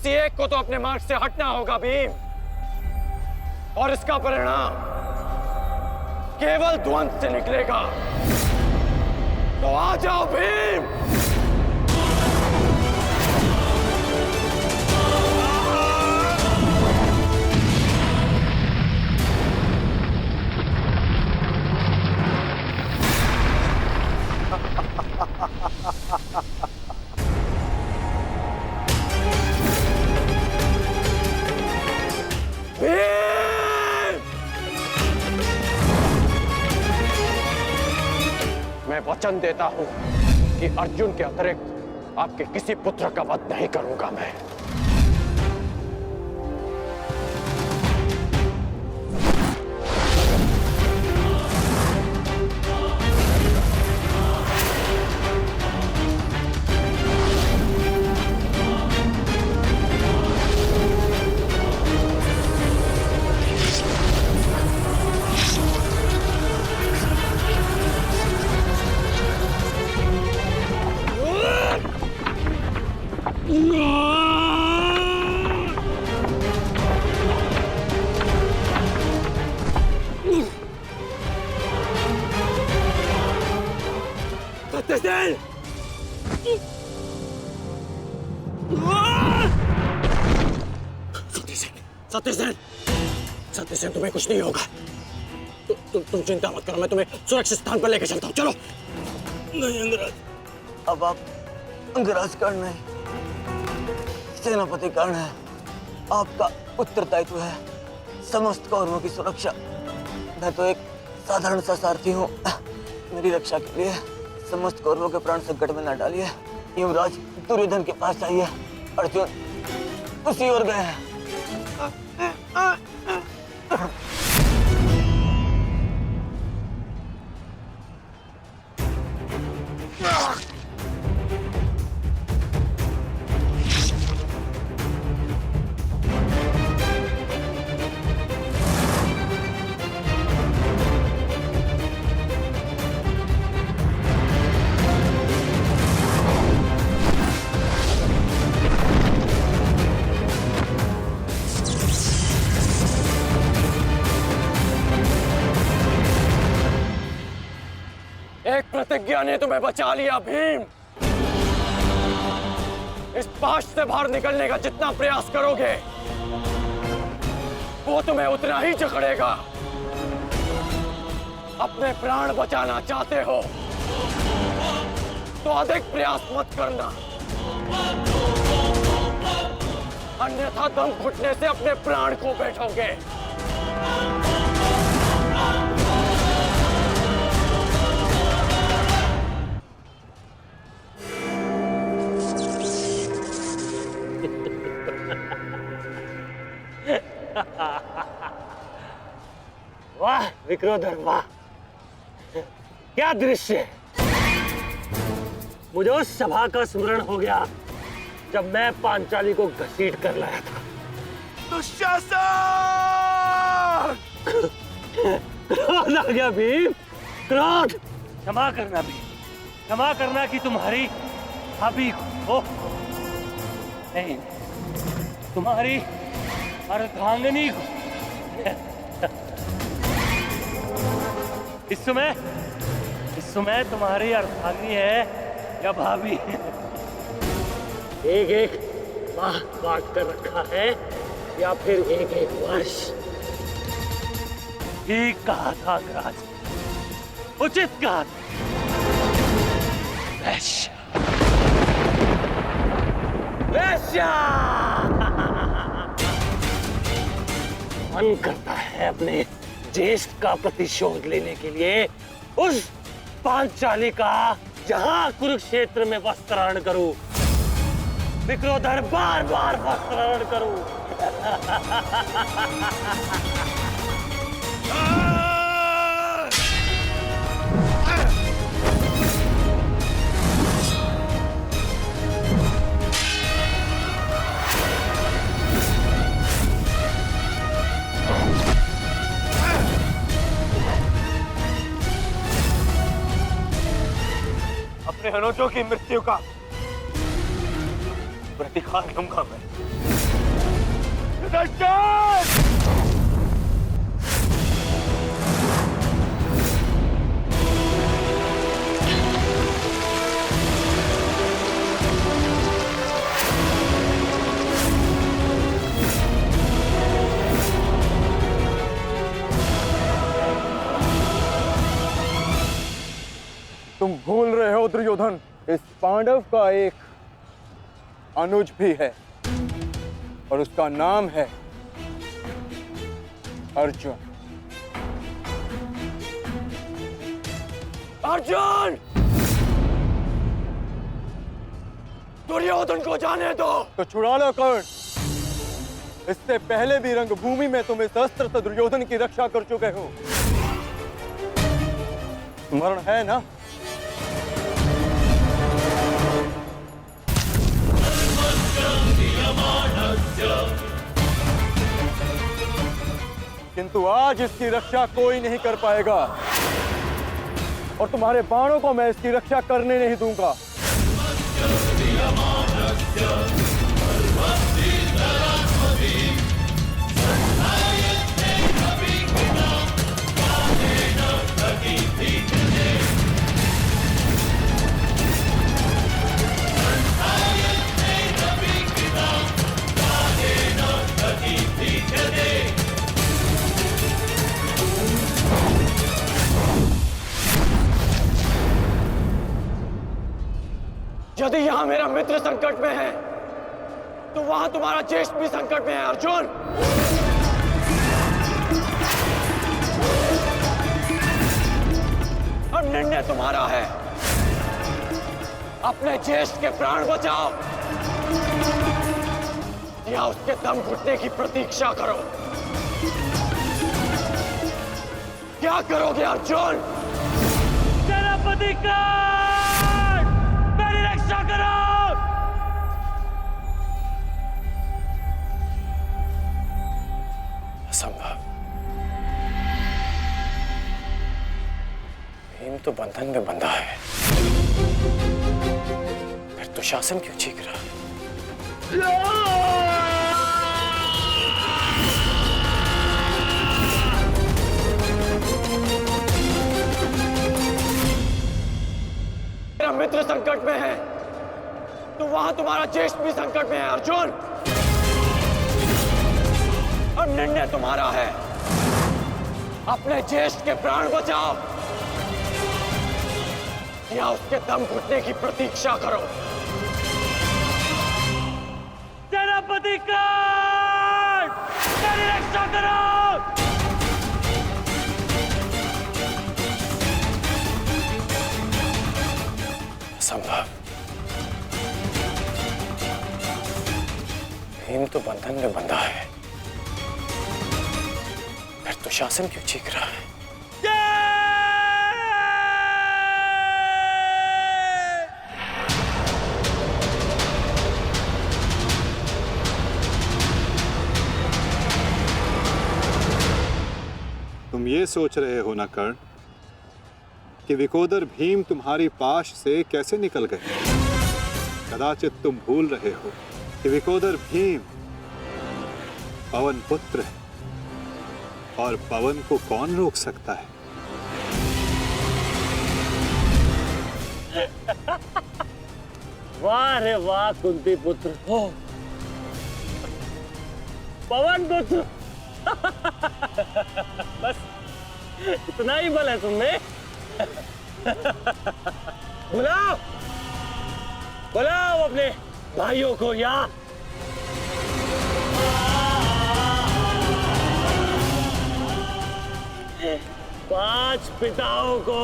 किसी एक को तो अपने मार्ग से हटना होगा भीम, और इसका परिणाम केवल ध्वंस से निकलेगा। तो आ जाओ भीम। मैं वचन देता हूं कि अर्जुन के अतिरिक्त आपके किसी पुत्र का वध नहीं करूंगा मैं। सत्यसेन, सत्यसेन तुम्हें कुछ नहीं होगा। तुम चिंता मत करो, मैं तुम्हें सुरक्षित स्थान पर लेकर चलता हूँ। चलो। नहीं अंगराज, अब आप अंगराज कर्ण नहीं, सेनापति कर्ण है। आपका उत्तरदायित्व है समस्त कौरवों की सुरक्षा। मैं तो एक साधारण सा सारथी हूँ। मेरी रक्षा के लिए समस्त कौरवों के प्राण संकट में न डालिए। युवराज दुर्योधन के पास जाइए, अर्जुन उसी ओर गए हैं। एक प्रतिज्ञा ने तुम्हें बचा लिया भीम। इस पाश से बाहर निकलने का जितना प्रयास करोगे वो तुम्हें उतना ही जकड़ेगा। अपने प्राण बचाना चाहते हो तो अधिक प्रयास मत करना, अन्यथा दम घुटने से अपने प्राण खो बैठोगे। वाह विक्रोधर, वाह क्या दृश्य। मुझे उस सभा का स्मरण हो गया जब मैं पांचाली को घसीट कर लाया था। दुशासन! क्रोध आ गया भीम, क्रोध। क्षमा करना भीम, क्षमा करना कि तुम्हारी भाभी को नहीं, तुम्हारी अर्धांगिनी को। इस समय तुम्हारी अर्धांगिनी है या भाभी? एक एक माह बांट कर रखा है या फिर एक एक वर्ष? ठीक कहा था राज, उचित कहा था। वैश्य, वैश्य। मन करता है अपने ज्येष्ठ का प्रतिशोध लेने के लिए उस पांचाली का जहां कुरुक्षेत्र में वस्त्राहरण करूं, विक्रोधर बार बार वस्त्राहरण करूं। अपने अनुजों की मृत्यु का प्रतिकार लूंगा मैं। दुष्यंत! तुम भूल रहे हो दुर्योधन, इस पांडव का एक अनुज भी है और उसका नाम है अर्जुन। अर्जुन! दुर्योधन को जाने दो। तो छुड़ा लो कर्ण। इससे पहले भी रंगभूमि में तुम इस अस्त्र से दुर्योधन की रक्षा कर चुके हो। स्मरण है ना? किंतु आज इसकी रक्षा कोई नहीं कर पाएगा और तुम्हारे बाणों को मैं इसकी रक्षा करने नहीं दूंगा। यदि यहां मेरा मित्र संकट में है तो वहां तुम्हारा ज्येष्ठ भी संकट में है अर्जुन। अब निर्णय तुम्हारा है। अपने ज्येष्ठ के प्राण बचाओ या उसके दम घुटने की प्रतीक्षा करो। क्या करोगे अर्जुन? सेनापति का मेरी रक्षा करो। असंभव। भीम तो बंधन में बंधा है, फिर दुशासन क्यों चीख रहा है? मेरा मित्र संकट में है तो वहां तुम्हारा ज्येष्ठ भी संकट में है अर्जुन। अब निर्णय तुम्हारा है। अपने ज्येष्ठ के प्राण बचाओ या उसके दम घुटने की प्रतीक्षा करो। सेनापति का मेरी रक्षा करो। असंभव। भीम तो बंधन में बंधा है, फिर दुशासन क्यों चीख रहा है? तुम ये सोच रहे हो ना कर्ण कि विकोदर भीम तुम्हारी पाश से कैसे निकल गए? कदाचित तुम भूल रहे हो कि विकोदर भीम पवन पुत्र है और पवन को कौन रोक सकता है? वाह रे वाह कुंती पुत्र हो, पवन पुत्र। बस इतना ही बल है तुमने। बुलाओ बुलाओ अपने भाइयों को या 5 पिताओं को।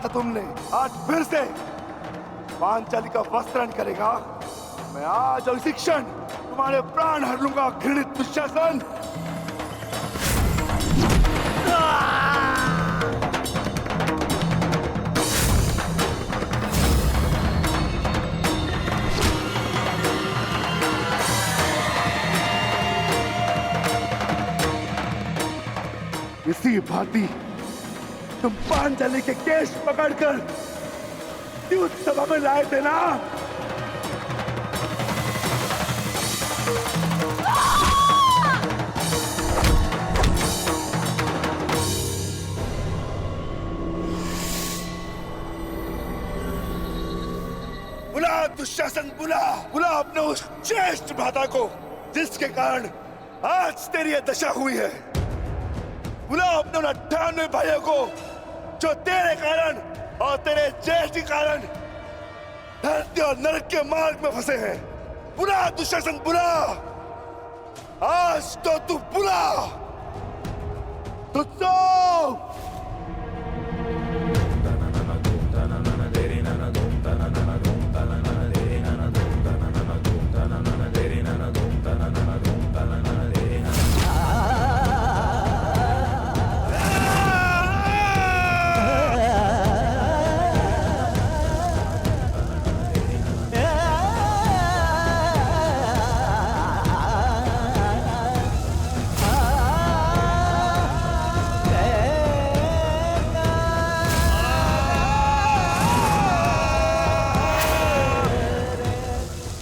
था तुमने, आज फिर से पांचाली का वस्त्रण करेगा। मैं आज और इसी क्षण तुम्हारे प्राण हर लूंगा, घृणित दुशासन। इसी भांति तुम पांचाली के केश पकड़कर युद्ध सभा में लाए थे ना। बुला दुशासन, बुला बुला अपने उस ज्येष्ठ भ्राता को जिसके कारण आज तेरी यह दशा हुई है। बुला अपने 98 भाइयों को जो तेरे कारण और तेरे ज्येष्ठ के कारण धरती और नरक के मार्ग में फंसे हैं। बुला दुशासन, बुला, आज तो तू बुला। तुझको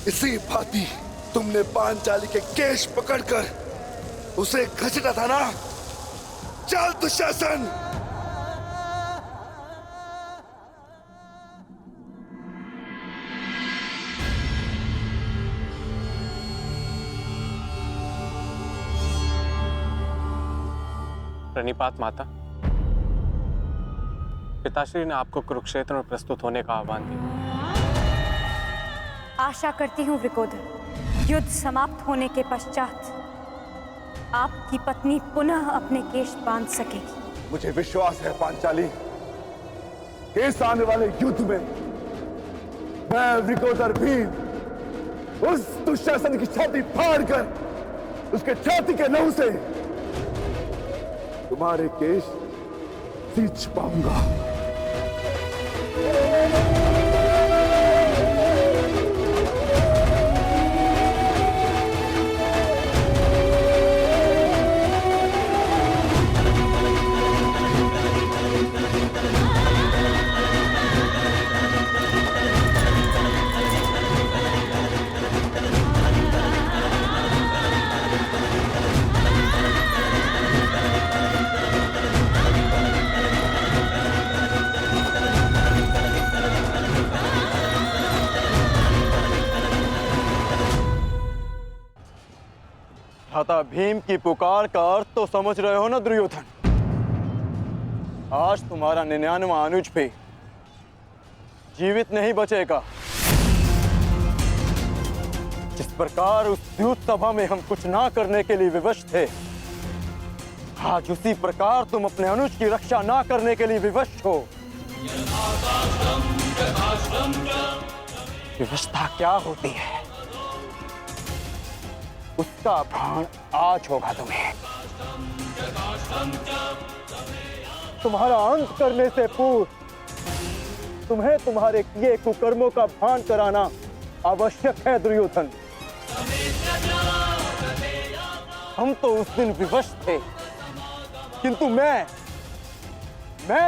इसी भांति तुमने पांचाली के केश पकड़कर उसे घसीटा था ना। चल दुशासन। प्रणिपात माता, पिताश्री ने आपको कुरुक्षेत्र में प्रस्तुत होने का आह्वान दिया। आशा करती हूँ वृकोदर, युद्ध समाप्त होने के पश्चात आपकी पत्नी पुनः अपने केश बांध सकेगी। मुझे विश्वास है पांचाली, इस आने वाले युद्ध में मैं वृकोदर भीम उस दुशासन की छाती फाड़कर उसके छाती के लहू से तुम्हारे केश सींच पाऊंगा। भ्राता भीम की पुकार का अर्थ तो समझ रहे हो ना दुर्योधन। आज तुम्हारा 99वां अनुज भी जीवित नहीं बचेगा। जिस प्रकार उस युद्ध सभा में हम कुछ ना करने के लिए विवश थे, आज उसी प्रकार तुम अपने अनुज की रक्षा ना करने के लिए विवश हो। विवशता क्या होती है, उसका भान आज होगा तुम्हें। तुम्हारा अंत करने से पूर्व तुम्हें तुम्हारे किए कुकर्मों का भान कराना आवश्यक है दुर्योधन। हम तो उस दिन विवश थे, किंतु मैं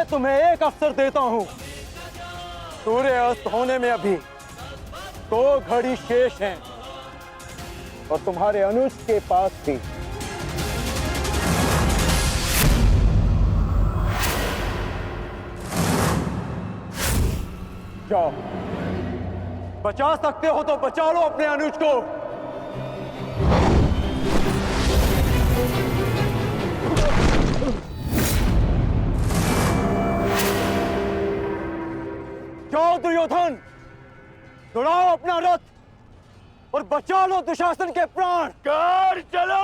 तुम्हें एक अवसर देता हूं। सूर्य अस्त होने में अभी 2 घड़ी शेष हैं और तुम्हारे अनुज के पास भी। जाओ, बचा सकते हो तो बचा लो अपने अनुज को। जाओ दुर्योधन, दौड़ाओ अपना रथ और बचा लो दुशासन के प्राण। कर चलो।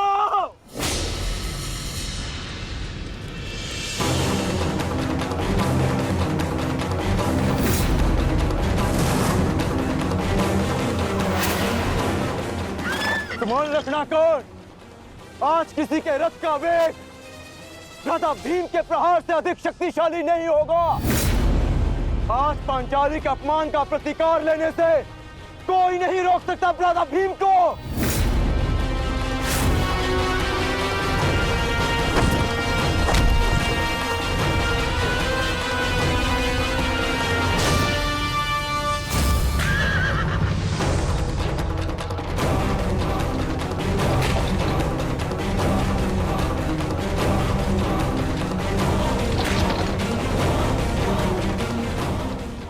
मन रखना कौन, आज किसी के रथ का वेग भ्राता भीम के प्रहार से अधिक शक्तिशाली नहीं होगा। आज पांचाली के अपमान का प्रतिकार लेने से कोई नहीं रोक सकता भ्राता भीम को।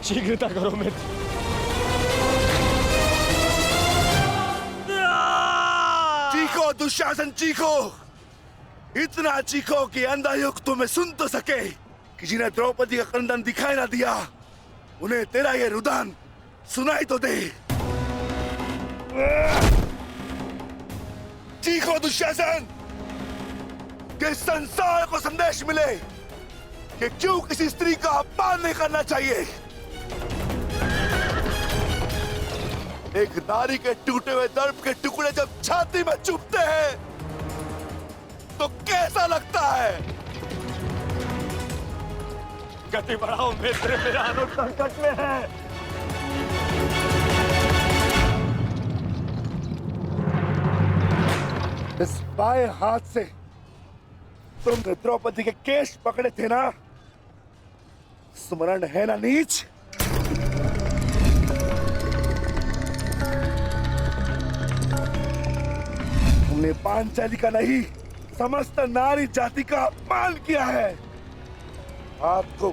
शीघ्रता करो मित्र। चीखो दुशासन चीखो, इतना चीखो कि अंधायुग तुम्हें सुन तो सके कि जिन्हें द्रौपदी का क्रंदन दिखाई ना दिया उन्हें तेरा ये रुदन सुनाई तो दे। चीखो दुशासन कि संसार को संदेश मिले कि क्यों किसी स्त्री का अपमान नहीं करना चाहिए। एक नारी के टूटे हुए दर्प के टुकड़े जब छाती में चुभते हैं तो कैसा लगता है? गति बढ़ाओ मित्र, मेरा अनुज संकट में है। इस बाएं हाथ से तुमने द्रौपदी के केश पकड़े थे ना, स्मरण है ना नीच? तुमने पांचाली का नहीं समस्त नारी जाति का अपमान किया है। आपको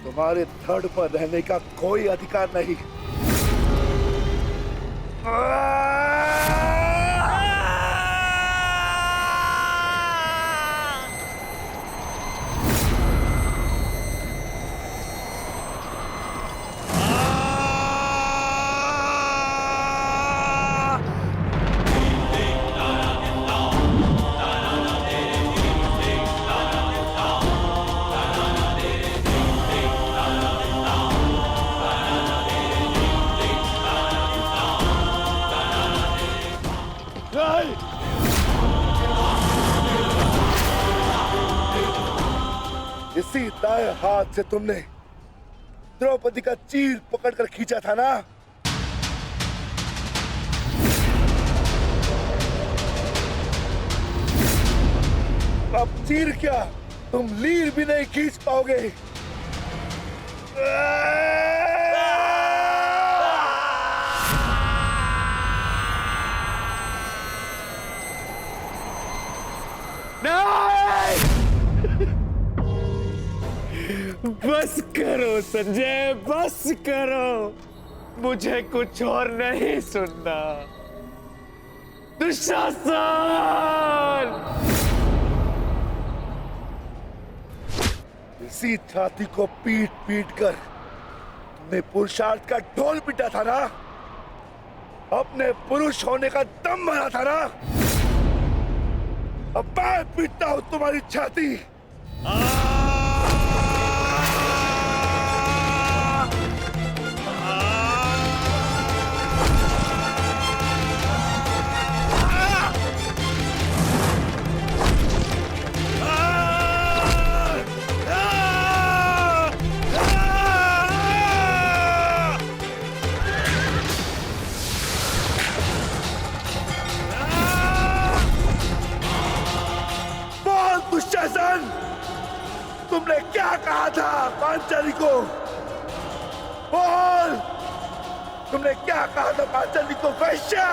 तुम्हारे धड़ पर रहने का कोई अधिकार नहीं। इसी दाएं हाथ से तुमने द्रौपदी का चीर पकड़कर खींचा था ना? अब चीर क्या, तुम लीर भी नहीं खींच पाओगे। बस करो संजय, बस करो, मुझे कुछ और नहीं सुनना। दुशासन! इसी छाती को पीट पीट कर तुमने पुरुषार्थ का ढोल पीटा था ना, अपने पुरुष होने का दम भरा था ना। अब मैं पीटता हूं तुम्हारी छाती। दुशासन, तुमने क्या कहा था पांचाली को? बोल, तुमने क्या कहा था पांचाली को? वैश्या!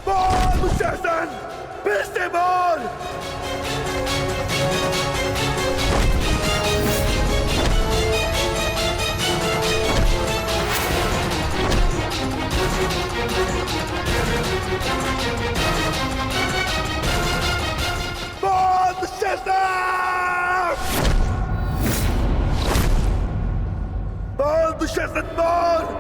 बोल दुशासन, फिर से बोल। बोल दुशासन, बोल।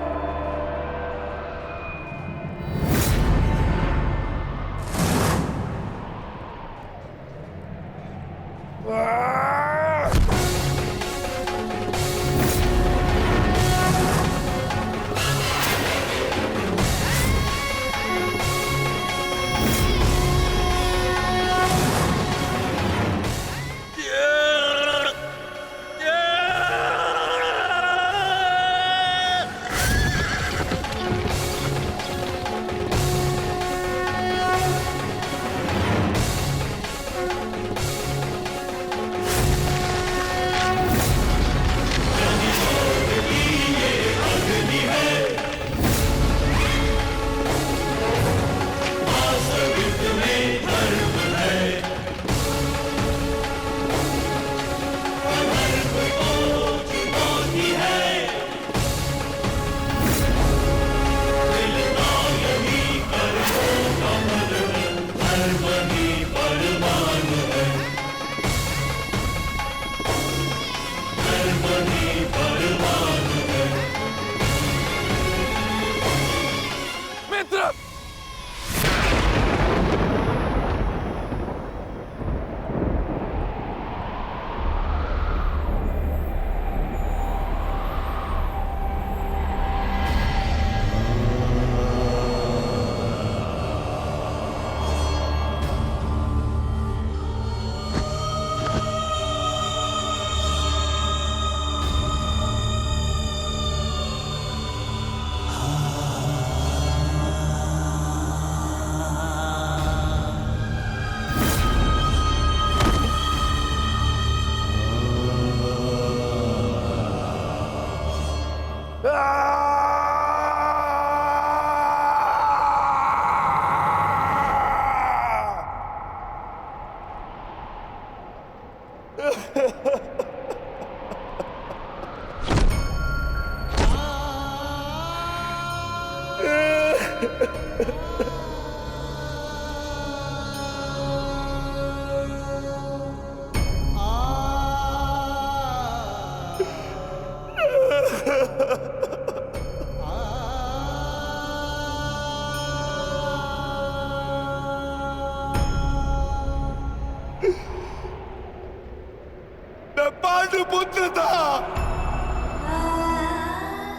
मैं पांडुपुत्र था,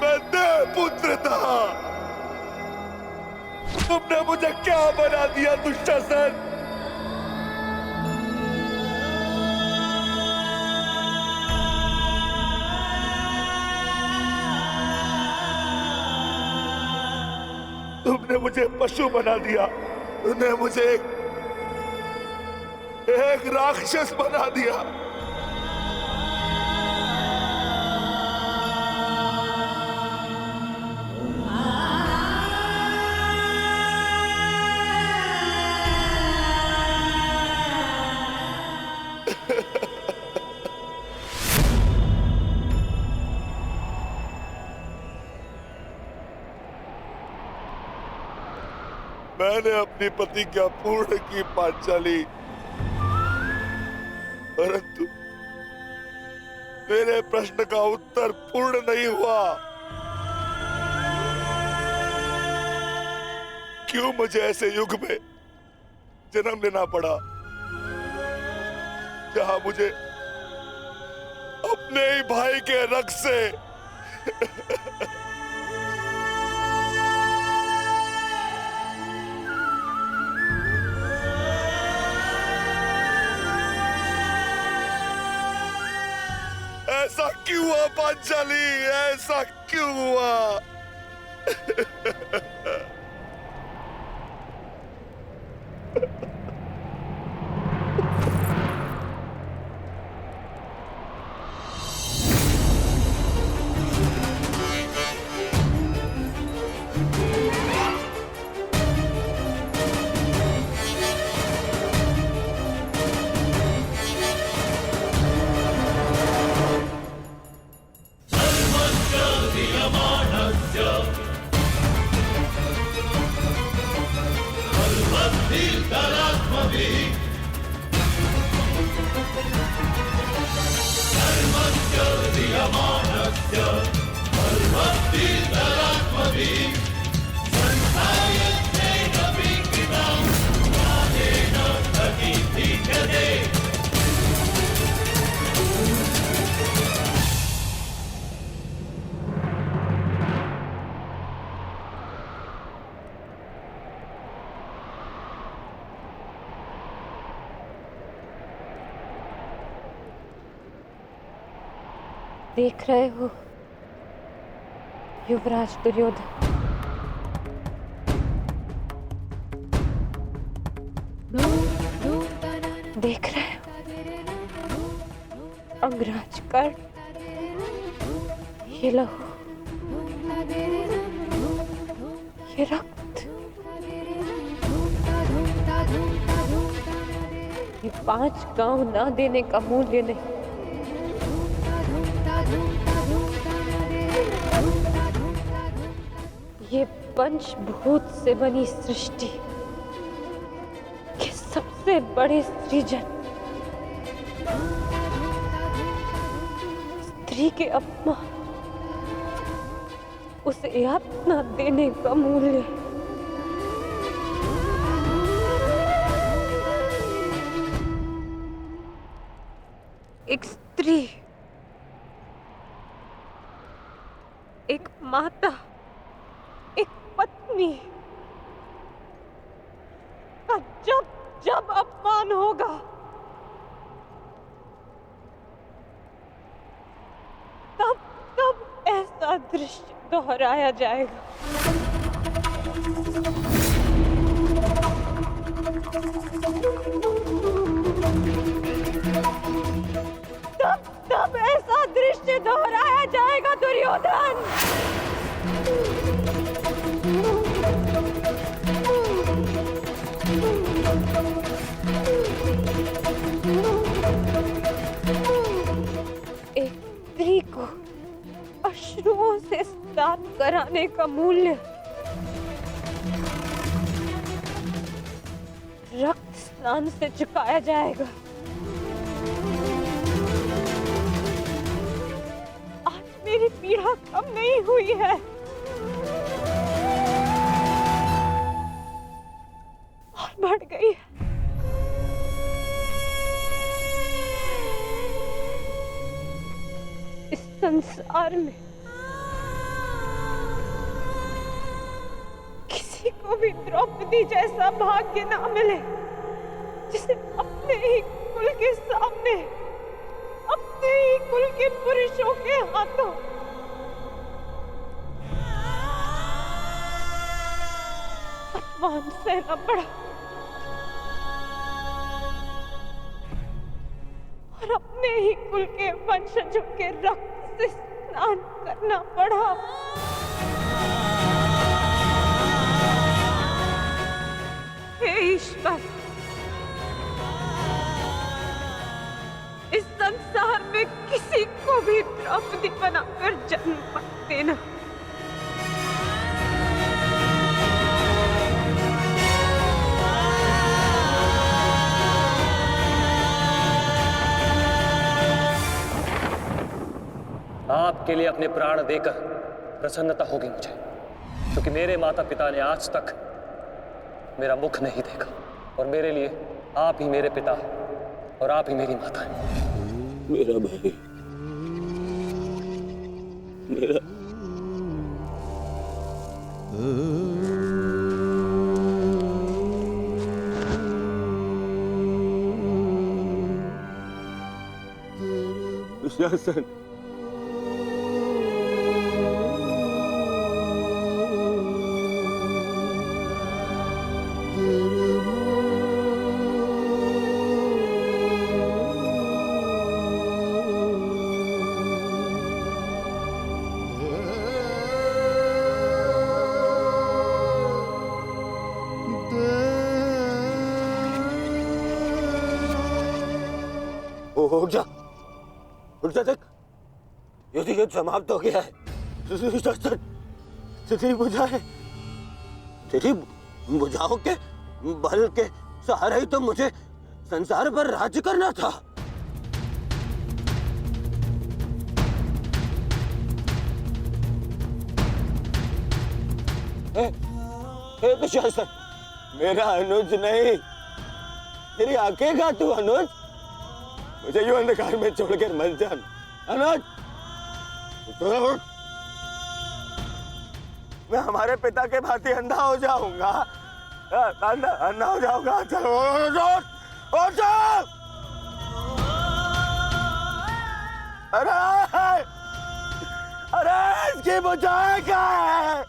मैं देवपुत्र था। तुमने मुझे क्या बना दिया दुशासन? तुमने मुझे पशु बना दिया, तुमने मुझे एक राक्षस बना दिया। मैंने अपनी प्रतिज्ञा पूर्ण की पांचाली, परंतु मेरे प्रश्न का उत्तर पूर्ण नहीं हुआ। क्यों मुझे ऐसे युग में जन्म लेना पड़ा जहां मुझे अपने ही भाई के रक्त से ऐसा क्यों हुआ पांचाली? ऐसा क्यों हुआ? देख रहे हो युवराज दुर्योधन, देख रहे हो अंगराज कर्ण, ये लहू, ये रक्त, ये 5 गांव ना देने का मूल्य नहीं। ये पंचभूत से बनी सृष्टि के सबसे बड़े सृजन, स्त्री के अपमान, उसे यातना देने का मूल्य। एक स्त्री, एक माता, एक पत्नी का जब जब अपमान होगा, तब तब ऐसा दृश्य दोहराया जाएगा। तब तब ऐसा दृश्य दोहराया जाएगा दुर्योधन। एक स्त्री को अश्रुओं से स्नान कराने का मूल्य रक्त स्नान से चुकाया जाएगा। आज मेरी पीड़ा कम नहीं हुई है, और बढ़ गई है। इस संसार में किसी को भी द्रौपदी जैसा भाग्य ना मिले, जिसे अपने ही कुल के सामने, अपने ही कुल के पुरुषों के हाथों अपमान सहना पड़ा और अपने ही कुल के वंशजों के रक्त से स्नान करना पड़ा। हे ईश्वर, इस संसार में किसी को भी द्रौपदी बनाकर जन्म मत देना। आपके लिए अपने प्राण देकर प्रसन्नता होगी मुझे, क्योंकि मेरे माता पिता ने आज तक मेरा मुख नहीं देखा, और मेरे लिए आप ही मेरे पिता और आप ही मेरी माता हैं। मेरा भाई, मेरा दुशासन, उठ जा, देख, युद्ध समाप्त हो गया है। तेरी भुजाओं के बल के सहारे ही तो मुझे संसार पर राज्य करना था। दुशासन, मेरा अनुज नहीं, तेरी आंखें का तू अनुज, मुझे यूं अंधकार में छोड़कर मत जान। अनुज, मैं हमारे पिता के भांति अंधा हो जाऊंगा, अंधा हो जाऊंगा। चलो अरे इसकी बुझाए क्या है?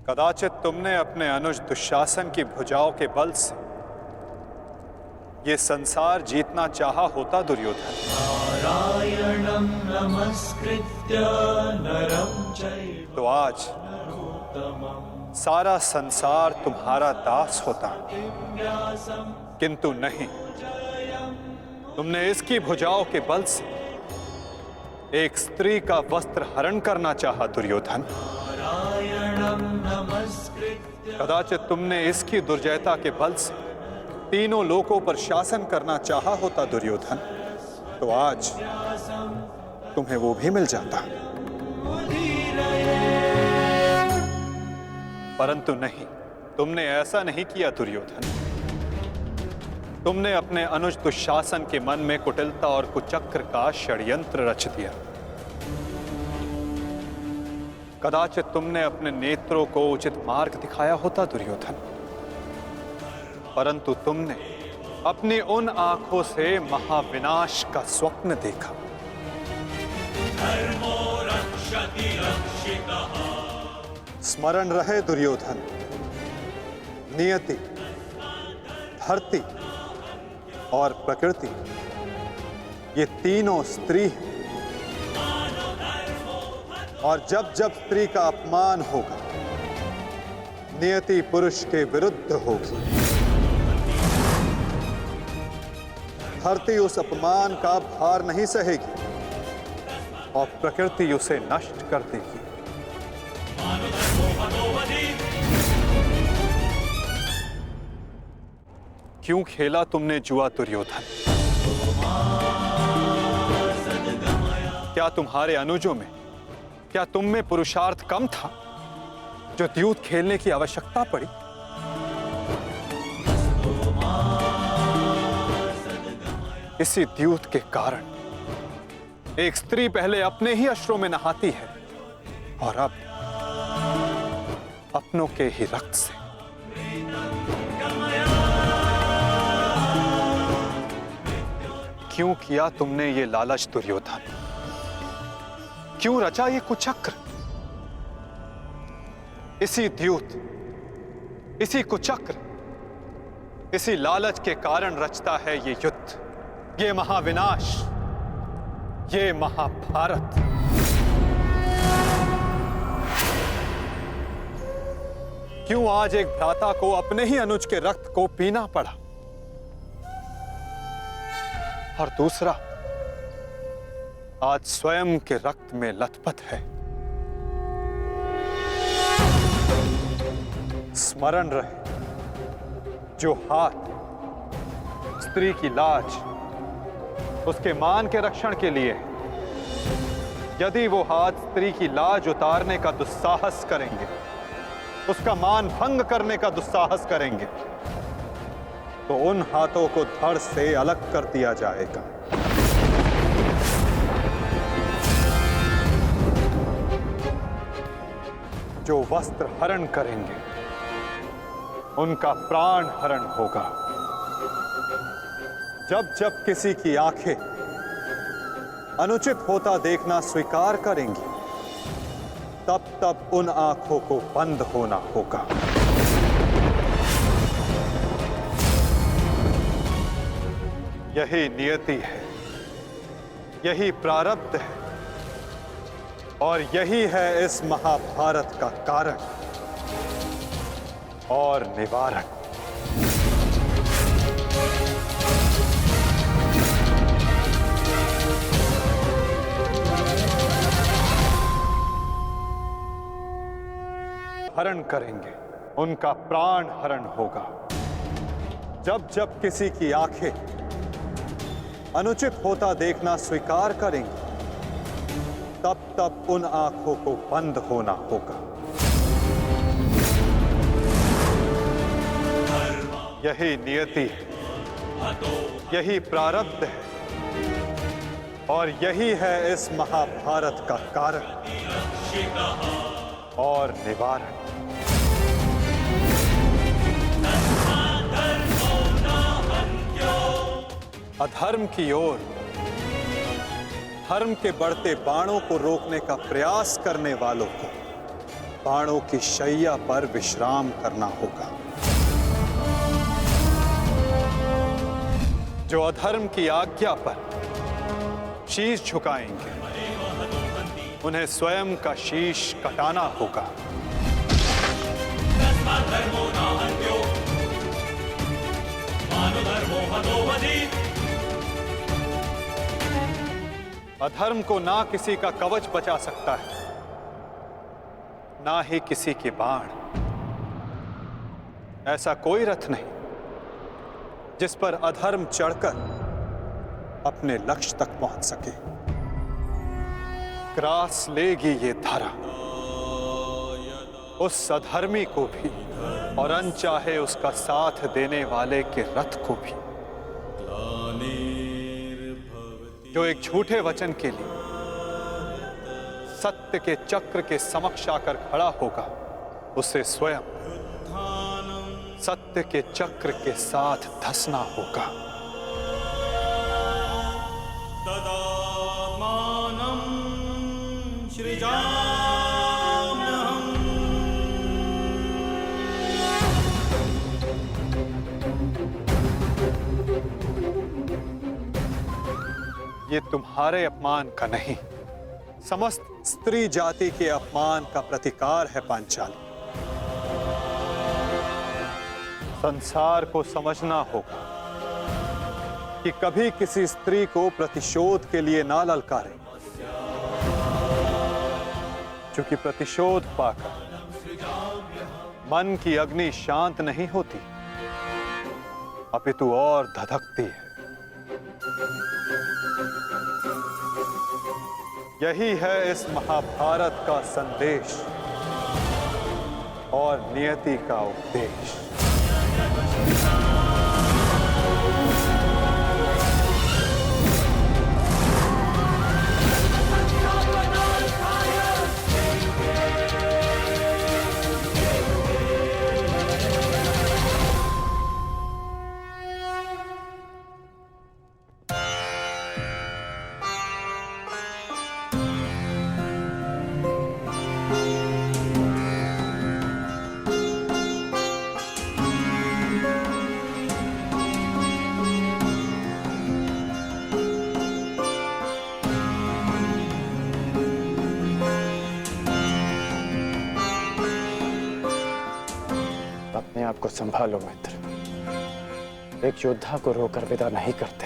कदाचित तुमने अपने अनुज दुशासन की भुजाओं के बल से ये संसार जीतना चाहा होता दुर्योधन। नारायणं नमस्कृत्य नरं चैव तो आज सारा संसार तुम्हारा दास होता, किंतु नहीं, तुमने इसकी भुजाओं के बल से एक स्त्री का वस्त्र हरण करना चाहा दुर्योधन। कदाचित तुमने इसकी दुर्जयता के बल से तीनों लोकों पर शासन करना चाहा होता दुर्योधन, तो आज तुम्हें वो भी मिल जाता। परंतु नहीं, तुमने ऐसा नहीं किया दुर्योधन। तुमने अपने अनुज दुशासन के मन में कुटिलता और कुचक्र का षड्यंत्र रच दिया। कदाचित तुमने अपने नेत्रों को उचित मार्ग दिखाया होता दुर्योधन, परंतु तुमने अपनी उन आंखों से महाविनाश का स्वप्न देखा। स्मरण रहे दुर्योधन, नियति, धरती और प्रकृति ये तीनों स्त्री हैं, और जब जब स्त्री का अपमान होगा, नियति पुरुष के विरुद्ध होगी। धरती उस अपमान का भार नहीं सहेगी और प्रकृति उसे नष्ट कर देगी। क्यों खेला तुमने जुआ दुर्योधन? क्या तुम्हारे अनुजों में, क्या तुम में पुरुषार्थ कम था जो द्यूत खेलने की आवश्यकता पड़ी? इसी द्यूत के कारण एक स्त्री पहले अपने ही अश्रों में नहाती है और अब अपनों के ही रक्त से। क्यों किया तुमने ये लालच दुर्योधन? क्यों रचा ये कुचक्र? इसी द्यूत, इसी कुचक्र, इसी लालच के कारण रचता है ये युद्ध, ये महाविनाश, ये महाभारत। क्यों आज एक भ्राता को अपने ही अनुज के रक्त को पीना पड़ा और दूसरा आज स्वयं के रक्त में लथपथ है? स्मरण रहे, जो हाथ स्त्री की लाज, उसके मान के रक्षण के लिए, यदि वो हाथ स्त्री की लाज उतारने का दुस्साहस करेंगे, उसका मान भंग करने का दुस्साहस करेंगे, तो उन हाथों को धड़ से अलग कर दिया जाएगा। जो वस्त्र हरण करेंगे, उनका प्राण हरण होगा। जब जब किसी की आंखें अनुचित होता देखना स्वीकार करेंगी, तब तब उन आंखों को बंद होना होगा। यही नियति है, यही प्रारब्ध है, और यही है इस महाभारत का कारण और निवारक। हरण करेंगे, उनका प्राण हरण होगा। जब जब किसी की आंखें अनुचित होता देखना स्वीकार करेंगी, तब तब उन आंखों को बंद होना होगा। यही नियति है, यही प्रारब्ध है, और यही है इस महाभारत का कारण और निवारण। अधर्म की ओर धर्म के बढ़ते बाणों को रोकने का प्रयास करने वालों को बाणों की शैया पर विश्राम करना होगा। जो अधर्म की आज्ञा पर शीश झुकाएंगे, उन्हें स्वयं का शीश कटाना होगा। अधर्म को ना किसी का कवच बचा सकता है, ना ही किसी के बाण। ऐसा कोई रथ नहीं जिस पर अधर्म चढ़कर अपने लक्ष्य तक पहुंच सके। ग्रास लेगी ये धरा उस अधर्मी को भी, और अनचाहे उसका साथ देने वाले के रथ को भी। जो एक झूठे वचन के लिए सत्य के चक्र के समक्ष आकर खड़ा होगा, उसे स्वयं सत्य के चक्र के साथ धंसना होगा। ये तुम्हारे अपमान का नहीं, समस्त स्त्री जाति के अपमान का प्रतिकार है पांचाली। संसार को समझना होगा कि कभी किसी स्त्री को प्रतिशोध के लिए ना ललकारें, क्योंकि प्रतिशोध पाकर मन की अग्नि शांत नहीं होती, अपितु और धधकती है। यही है इस महाभारत का संदेश और नियति का उपदेश। अपने आप को संभालो मित्र, एक योद्धा को रोकर विदा नहीं करते।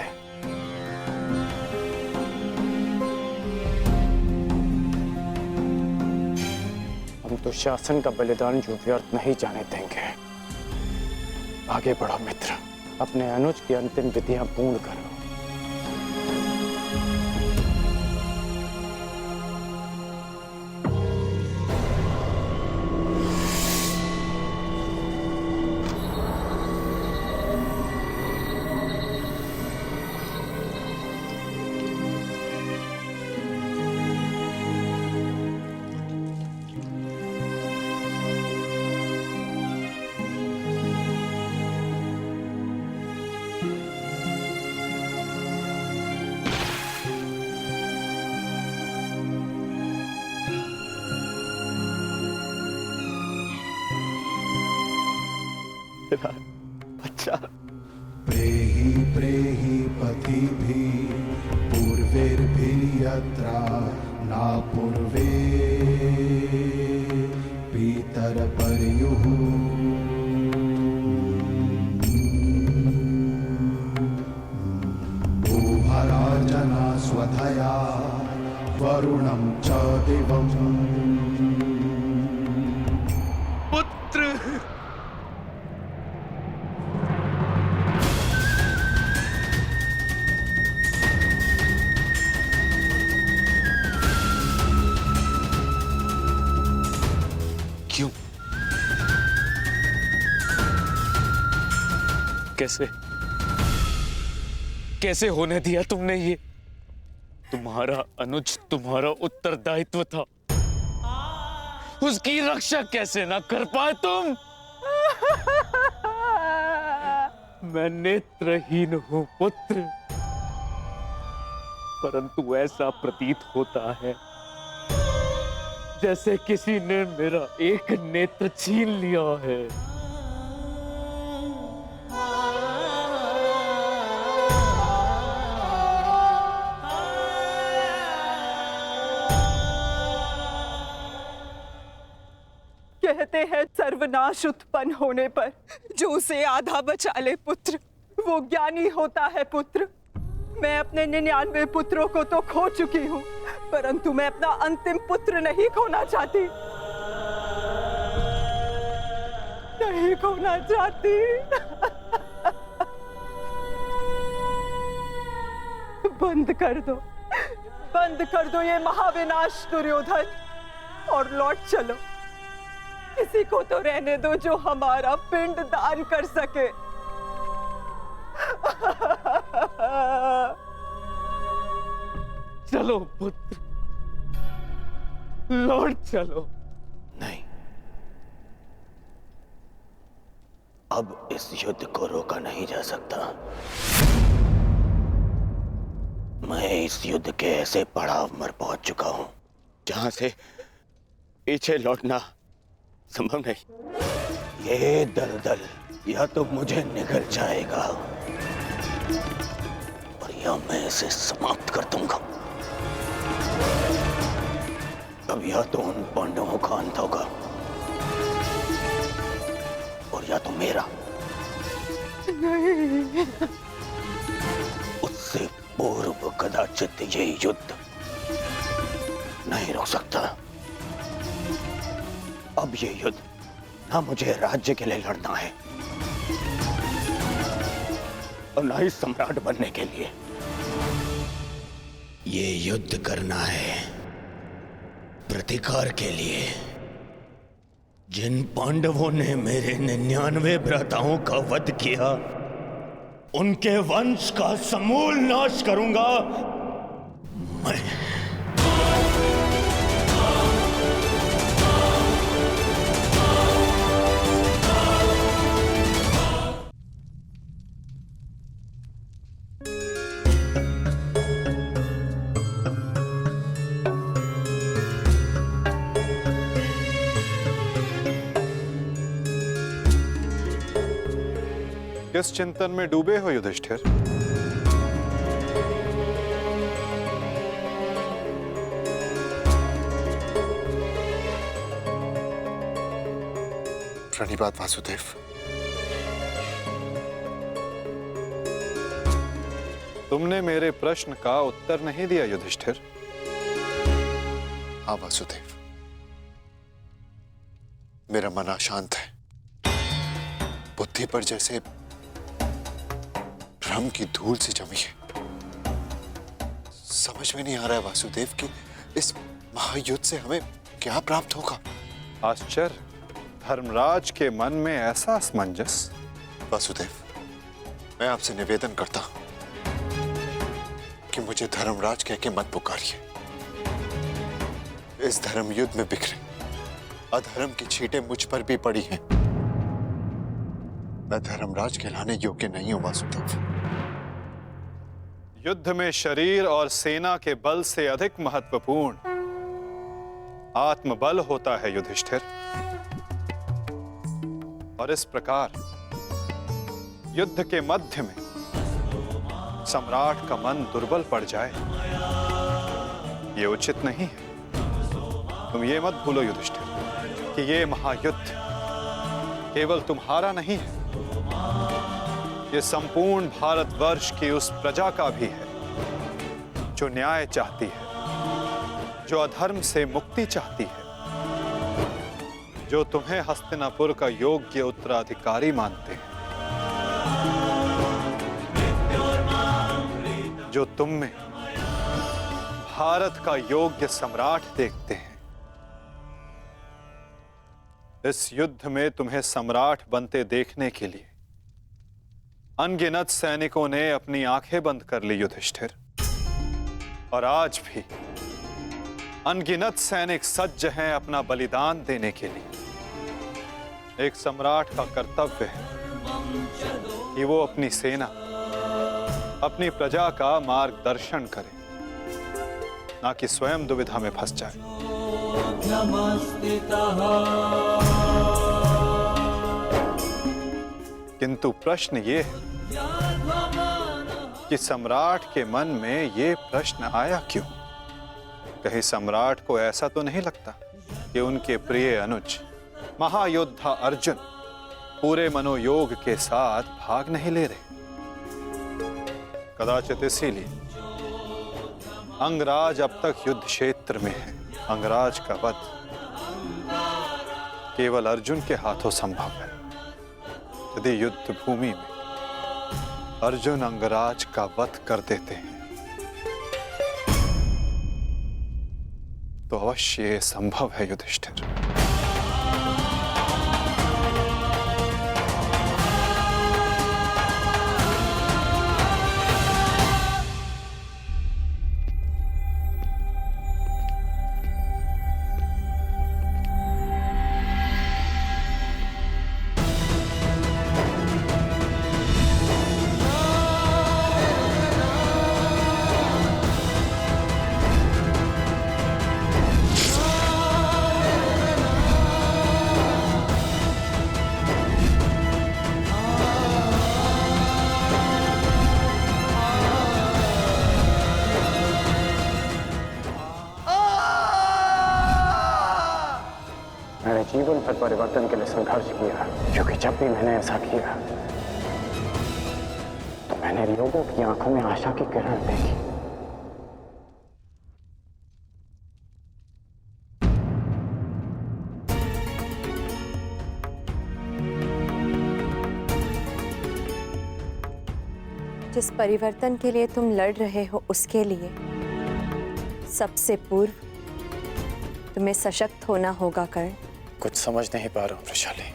हम तो शासन का बलिदान जो व्यर्थ नहीं जाने देंगे। आगे बढ़ो मित्र, अपने अनुज की अंतिम विधियां पूर्ण करो। अच्छा, प्रेहि प्रेहि पतिभि पूर्वैर्भिर्यत्रा ना पूर्वे पितरपर्युः भूभराजना स्वधया वरुणं च दिवम्। क्यों? कैसे होने दिया तुमने ये? तुम्हारा अनुज तुम्हारा उत्तरदायित्व था, उसकी रक्षा कैसे ना कर पाए तुम? मैं नेत्रहीन हूं पुत्र, परंतु ऐसा प्रतीत होता है जैसे किसी ने मेरा एक नेत्र छीन लिया है। कहते हैं सर्वनाश उत्पन्न होने पर जो उसे आधा बचा ले पुत्र, वो ज्ञानी होता है पुत्र। मैं अपने 99 पुत्रों को तो खो चुकी हूँ, परंतु मैं अपना अंतिम पुत्र नहीं खोना चाहती, नहीं खोना चाहती। बंद कर दो ये महाविनाश दुर्योधन, और लौट चलो। किसी को तो रहने दो जो हमारा पिंड दान कर सके। चलो पुत्र, लौट चलो। नहीं, अब इस युद्ध को रोका नहीं जा सकता। मैं इस युद्ध के ऐसे पड़ाव पर पहुंच चुका हूं जहां से पीछे लौटना संभव नहीं। ये दलदल या तो मुझे निगल जाएगा और या मैं इसे समाप्त कर दूंगा। अब या तो उन पांडवों का अंत होगा और या तो मेरा। नहीं। उससे पूर्व कदाचित ये युद्ध नहीं रोक सकता। अब ये युद्ध ना मुझे राज्य के लिए लड़ना है और ना ही सम्राट बनने के लिए। ये युद्ध करना है प्रतिकार के लिए। जिन पांडवों ने मेरे 99 भ्राताओं का वध किया, उनके वंश का समूल नाश करूंगा मैं। किस चिंतन में डूबे हो युधिष्ठिर? प्रणिपात वासुदेव। तुमने मेरे प्रश्न का उत्तर नहीं दिया युधिष्ठिर। हाँ वासुदेव, मेरा मन अशांत है। बुद्धि पर जैसे भ्रम की धूल सी जमी है। समझ में नहीं आ रहा है वासुदेव कि इस महायुद्ध से हमें क्या प्राप्त होगा। आश्चर्य, धर्मराज के मन में ऐसा असमंजस। वासुदेव, मैं आपसे निवेदन करता हूं कि मुझे धर्मराज कह के मत पुकारिए। इस धर्म युद्ध में बिखरे अधर्म की छींटें मुझ पर भी पड़ी हैं। मैं धर्मराज कहलाने योग्य नहीं हूं वासुदेव। युद्ध में शरीर और सेना के बल से अधिक महत्वपूर्ण आत्मबल होता है युधिष्ठिर। और इस प्रकार युद्ध के मध्य में सम्राट का मन दुर्बल पड़ जाए, ये उचित नहीं है। तुम ये मत भूलो युधिष्ठिर कि ये महायुद्ध केवल तुम्हारा नहीं है, ये संपूर्ण भारतवर्ष की उस प्रजा का भी है जो न्याय चाहती है, जो अधर्म से मुक्ति चाहती है, जो तुम्हें हस्तिनापुर का योग्य उत्तराधिकारी मानते हैं, जो तुम में भारत का योग्य सम्राट देखते हैं। इस युद्ध में तुम्हें सम्राट बनते देखने के लिए अनगिनत सैनिकों ने अपनी आंखें बंद कर ली युधिष्ठिर। और आज भी अनगिनत सैनिक सज्ज हैं अपना बलिदान देने के लिए। एक सम्राट का कर्तव्य है कि वो अपनी सेना, अपनी प्रजा का मार्गदर्शन करे, ना कि स्वयं दुविधा में फंस जाए। किंतु प्रश्न ये है कि सम्राट के मन में ये प्रश्न आया क्यों? कहीं सम्राट को ऐसा तो नहीं लगता कि उनके प्रिय अनुज महायोद्धा अर्जुन पूरे मनोयोग के साथ भाग नहीं ले रहे? कदाचित इसीलिए अंगराज अब तक युद्ध क्षेत्र में है। अंगराज का वध केवल अर्जुन के हाथों संभव है। यदि युद्ध भूमि में अर्जुन अंगराज का वध कर देते हैं तो अवश्य ये संभव है युधिष्ठिर। जीवन भर परिवर्तन के लिए संघर्ष किया, क्योंकि जब भी मैंने ऐसा किया तो मैंने लोगों की आंखों में आशा की किरण देखी। जिस परिवर्तन के लिए तुम लड़ रहे हो उसके लिए सबसे पूर्व तुम्हें सशक्त होना होगा कर्ण। कुछ समझ नहीं पा रहा हूं वृषाली।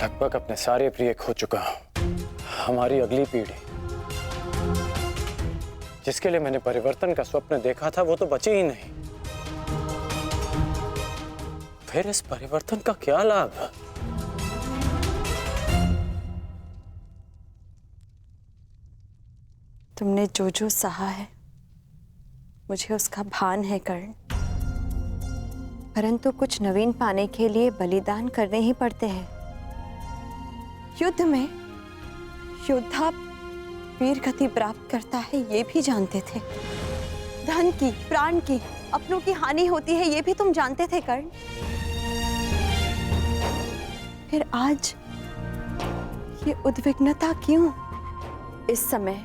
लगभग अपने सारे प्रिय खो चुका हूं। हमारी अगली पीढ़ी जिसके लिए मैंने परिवर्तन का स्वप्न देखा था वो तो बची ही नहीं। फिर इस परिवर्तन का क्या लाभ? तुमने जो जो सहा है मुझे उसका भान है कर्ण, परंतु कुछ नवीन पाने के लिए बलिदान करने ही पड़ते हैं। युद्ध में योद्धा वीर गति प्राप्त करता है ये भी जानते थे। धन की, प्राण की, अपनों की हानि होती है ये भी तुम जानते थे कर्ण। फिर आज ये उद्विग्नता क्यों? इस समय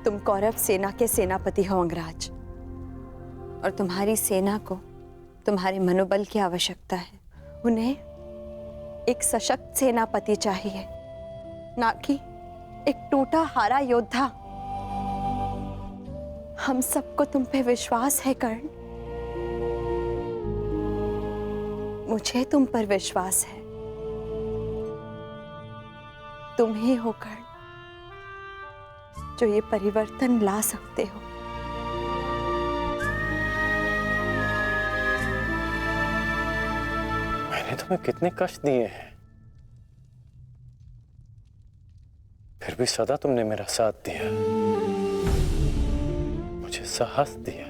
तुम कौरव सेना के सेनापति हो अंगराज, और तुम्हारी सेना को तुम्हारे मनोबल की आवश्यकता है। उन्हें एक सशक्त सेनापति चाहिए, ना कि एक टूटा हारा योद्धा। हम सबको तुम पे विश्वास है कर्ण, मुझे तुम पर विश्वास है। तुम ही हो कर्ण जो ये परिवर्तन ला सकते हो। मैंने तुम्हें कितने कष्ट दिए हैं, फिर भी सदा तुमने मेरा साथ दिया, मुझे साहस दिया।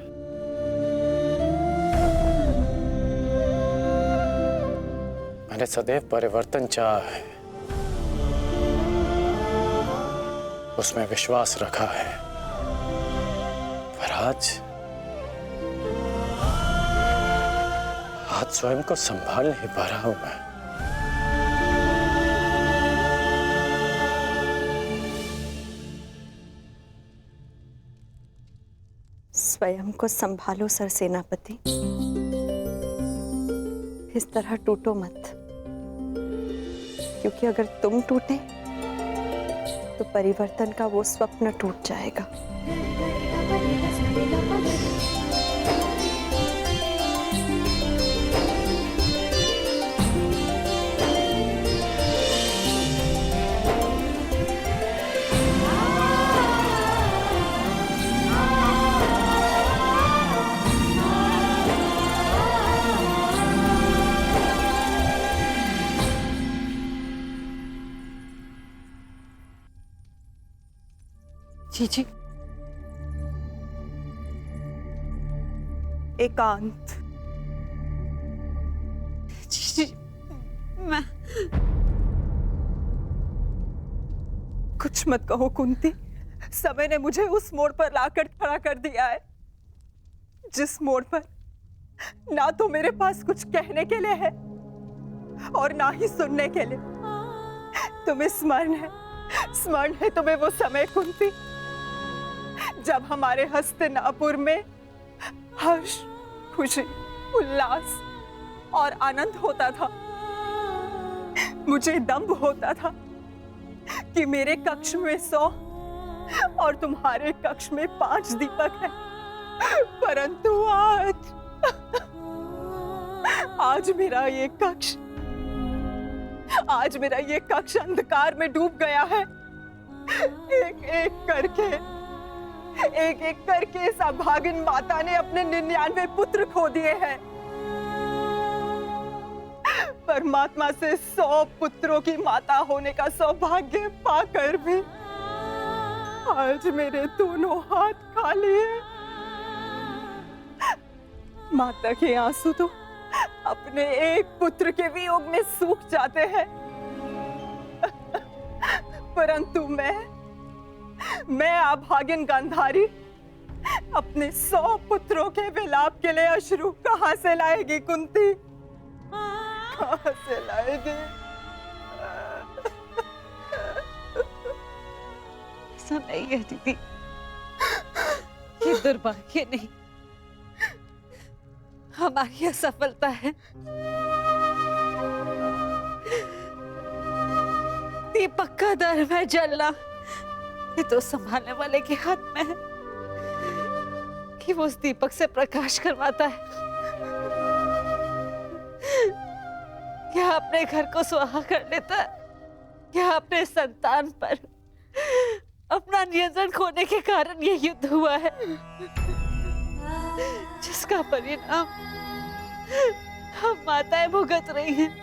मैंने सदैव परिवर्तन चाहा है, उसमें विश्वास रखा है, पर आज स्वयं को संभाल नहीं पा रहा हूं मैं। स्वयं को संभालो सरसेनापति, इस तरह टूटो मत, क्योंकि अगर तुम टूटे तो परिवर्तन का वो स्वप्न टूट जाएगा। जी एकांत। जी मैं कुछ मत कहो कुंती, समय ने मुझे उस मोड़ पर लाकर खड़ा कर दिया है जिस मोड़ पर ना तो मेरे पास कुछ कहने के लिए है और ना ही सुनने के लिए। तुम्हें स्मरण है तुम्हें वो समय कुंती जब हमारे हस्तिनापुर में हर्ष, खुशी, उल्लास और आनंद होता था। मुझे दंभ होता था कि मेरे कक्ष में 100 और तुम्हारे कक्ष में 5 दीपक हैं, परंतु आज मेरा ये कक्ष अंधकार में डूब गया है। एक एक करके इस अभागिन माता ने अपने 99 पुत्र खो दिए हैं। परमात्मा से 100 पुत्रों की माता होने का सौभाग्य पाकर भी आज मेरे दोनों हाथ खाली हैं। माता के आंसू तो अपने एक पुत्र के वियोग में सूख जाते हैं, परंतु मैं अभागिन गांधारी अपने 100 पुत्रों के विलाप के लिए अश्रु कहां से लाएगी कुंती? कहाँ से लाएंगे? ऐसा नहीं है दीदी, ये दुर्भाग्य नहीं, हमारी असफलता है। दीपक का दर में जलना ये तो संभालने वाले के हाथ में है कि वो उस दीपक से प्रकाश करवाता है या अपने घर को सुहा कर लेता है या अपने संतान पर अपना नियंत्रण खोने के कारण ये युद्ध हुआ है, जिसका परिणाम हम माताएं भुगत रही हैं।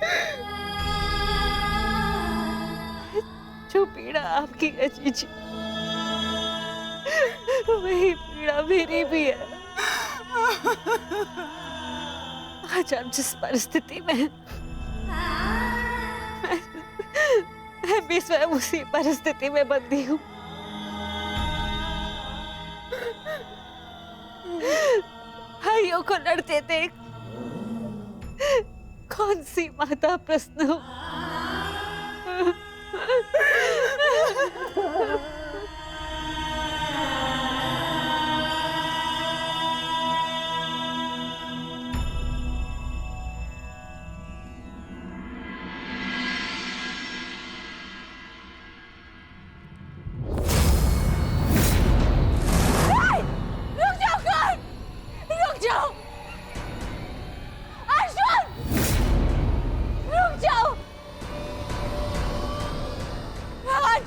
जो पीड़ा आपकी है जीजी, वही पीड़ा मेरी भी है। आज हम जिस परिस्थिति में हैं, मैं भी स्वयं उसी परिस्थिति में बंधी हूँ। भाइयों को लड़ते देख कौन सी माता प्रश्न हो।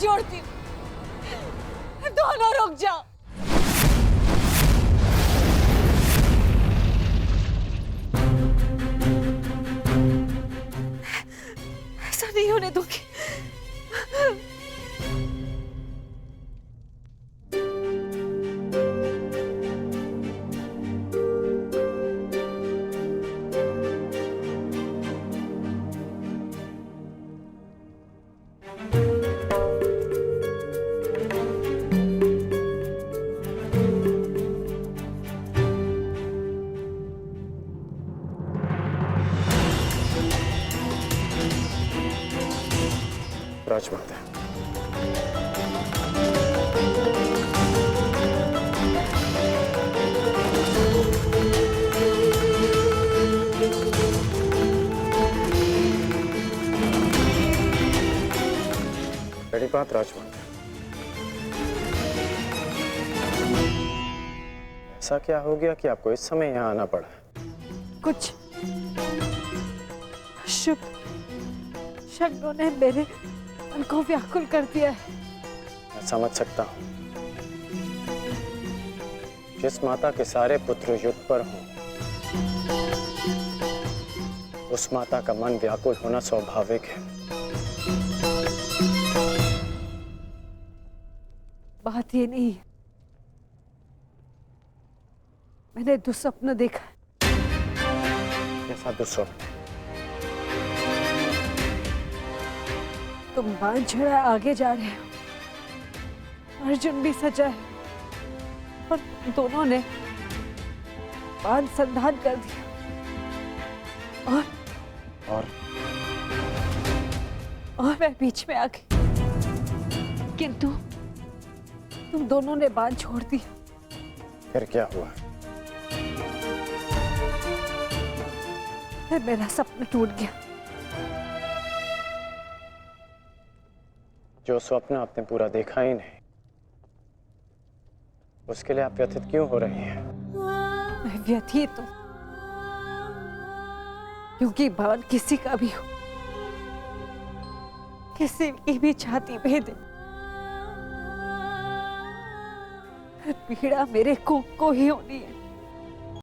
जोड़ती हूँ, दोनों रुक जाओ। ऐसा नहीं होने दूंगी। राजमाता, बड़ी बात राजमाता, ऐसा क्या हो गया कि आपको इस समय यहाँ आना पड़ा? कुछ शुभ शब्दों ने मेरे मन को व्याकुल कर दिया है। मैं समझ सकता हूँ। जिस माता के सारे पुत्र युद्ध पर हों, उस माता का मन व्याकुल होना स्वाभाविक है। बात ये नहीं है, मैंने दुस्वप्न देखा है। कैसा दुस्वप्न? तुम बांध छड़ा आगे जा रहे हो, अर्जुन भी सजा है, पर दोनों ने बांध संधान कर दिया और मैं बीच में आ गई, किंतु तुम दोनों ने बांध छोड़ दिया। फिर क्या हुआ? फिर मेरा सपना टूट गया। जो स्वप्न आपने पूरा देखा ही नहीं, उसके लिए आप व्यथित क्यों हो रही हैं? मैं व्यथित हूं क्योंकि बाण किसी का भी हो, किसी की भी छाती भेदे, पीड़ा मेरे को ही होनी है।